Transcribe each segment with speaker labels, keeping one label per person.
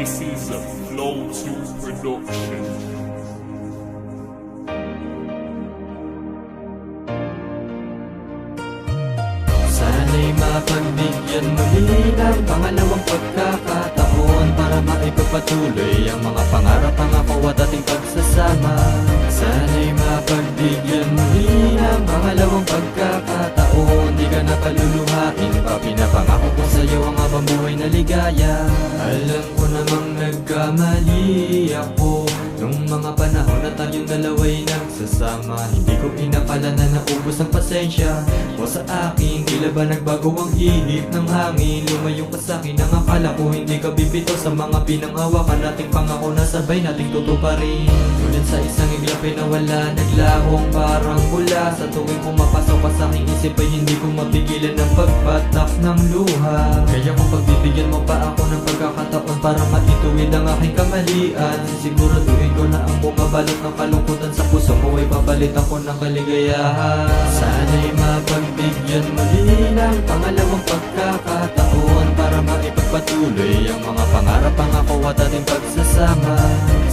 Speaker 1: This is a Flow 2 production.
Speaker 2: Sana'y mapagbigyan muli ng pangalawang pagkakataon para maipagpatuloy ang mga pangarap, pangako at ating pagsasama. Sana'y mapagbigyan muli ng pangalawang pagkakataon. Di ka na paluluhain pa, pinapangako ko sa'yo ang habang buhay na ligaya. Alam ko namang nagkamali ako nung mga panahon na tayong dalawa'y nagsasama. Hindi ko pinakala na naubos ang pasensya mo sa akin. Tila ba nagbago ang ihip ng hangin? Lumayo ka sa'kin, ang akala ko hindi ka bibitaw sa mga pinanghawakan nating pangako na sabay nating tutuparin. Ngunit sa isang iglap ay nawala, naglahong parang bula. Sa tuwing pumapasok ka sa'king isip ay hindi ko mapigilan ang pagpatak ng luha. Kaya kung pagbibigyan mo pa ako ng pagkakataon para maituwid ang aking kamalian, sisiguraduhin ko na ang bumabalot ng kalungkutan sa puso mo ay papalitan ko ng kaligayahan. Sana'y mapagbigyan muli ng pangalawang pagkakataon para maipagpatuloy ang mga pangarap, pangako at ating pagsasama.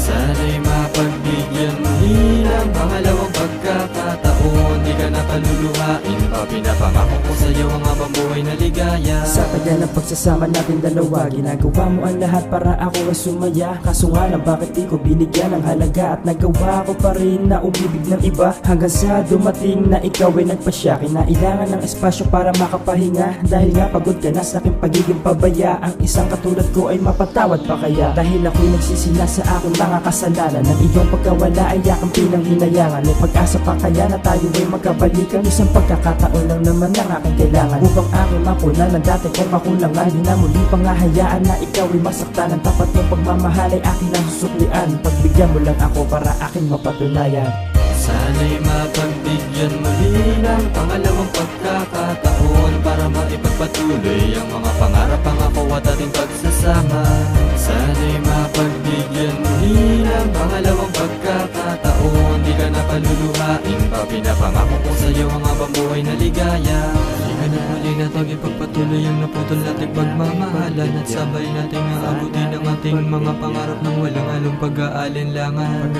Speaker 2: Sana'y mapagbigyan muli ng pangalawang pagkakataon. Di ka na paluluhain pa, pinapangako ko sa'yo ang habang buhay na ligaya.
Speaker 3: Sa tagal ng pagsasama natin dalawa, ginagawa mo ang lahat para ako ay sumaya. Kaso nga lang bakit di ko binigyan ng halaga, at nagawa ko pa rin na umibig ng iba. Hanggang sa dumating na ikaw ay nagpasya, kinailangan ng espasyo para makapahinga. Dahil nga pagod ka na sa aking pagiging pabaya, ang isang katulad ko ay mapatawad pa kaya? Dahil ako'y nagsisina sa aking mga kasalanan, ng iyong pagkawala ay aking pinanghinayangan. May pag-asa pa kaya na tayo ay magkabalikan? Isang pagkakataon lang naman ang aking kailangan upang aking mapunan ng dati kong makulangan. Di na muli pangahayaan na ikaw ay masaktan. Ang tapat mong pagmamahal ay akin ang susuklian. Pagbigyan mo lang ako para aking mapatunayan.
Speaker 2: Sana'y mapagbigyan muli ng pangalawang pagkakataon para maipagpatuloy ang mga pangarap, pangako at ating pagsasama. Sana'y mapagbigyan muli ng pangalawang pagkakataon. Di ka na paluluhain pa, pinapangako ko sa'yo ang habang buhay na ligaya. Di ka na muli natag ipagpatuloy ang naputol nating pagmamahalan, at sabay nating aabutin ang ating mga pangarap ng walang halong pag-aalinlangan.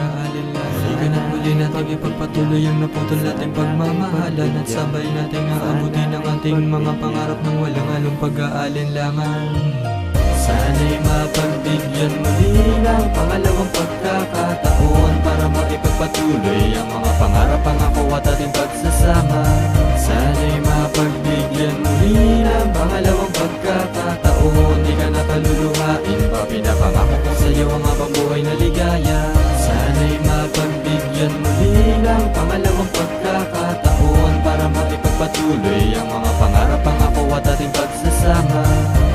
Speaker 2: Di ka na muli natag ipagpatuloy ang naputol nating pagmamahalan, at sabay nating aabutin ang ating mga pangarap ng walang halong pag-aalinlangan. Sana'y mapagbigyan muli ng pangalawang pagkakataon para maipagpatuloy ang mga pangarap, pangako at ating pagsasama. Sana'y mapagbigyan muli ng pangalawang pagkakataon. Di ka na paluluhain pa, pinapangako ko sa'yo ang habang buhay na ligaya. Sana'y mapagbigyan muli ng pangalawang pagkakataon para maipagpatuloy ang mga pangarap, pangako at ating pagsasama.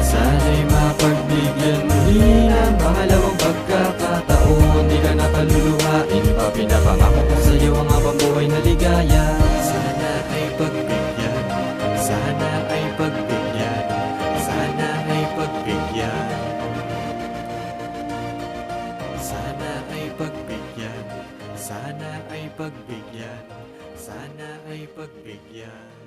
Speaker 2: Sana'y mapagbigyan muli ng pangalawang pagkakataon. Di ka na paluluhain pa, pinapangako ko sa'yo ang habang buhay na ligaya. Sana ay pagbigyan, sana ay pagbigyan, sana ay pagbigyan. Sana ay pagbigyan, sana ay pagbigyan, sana ay pagbigyan.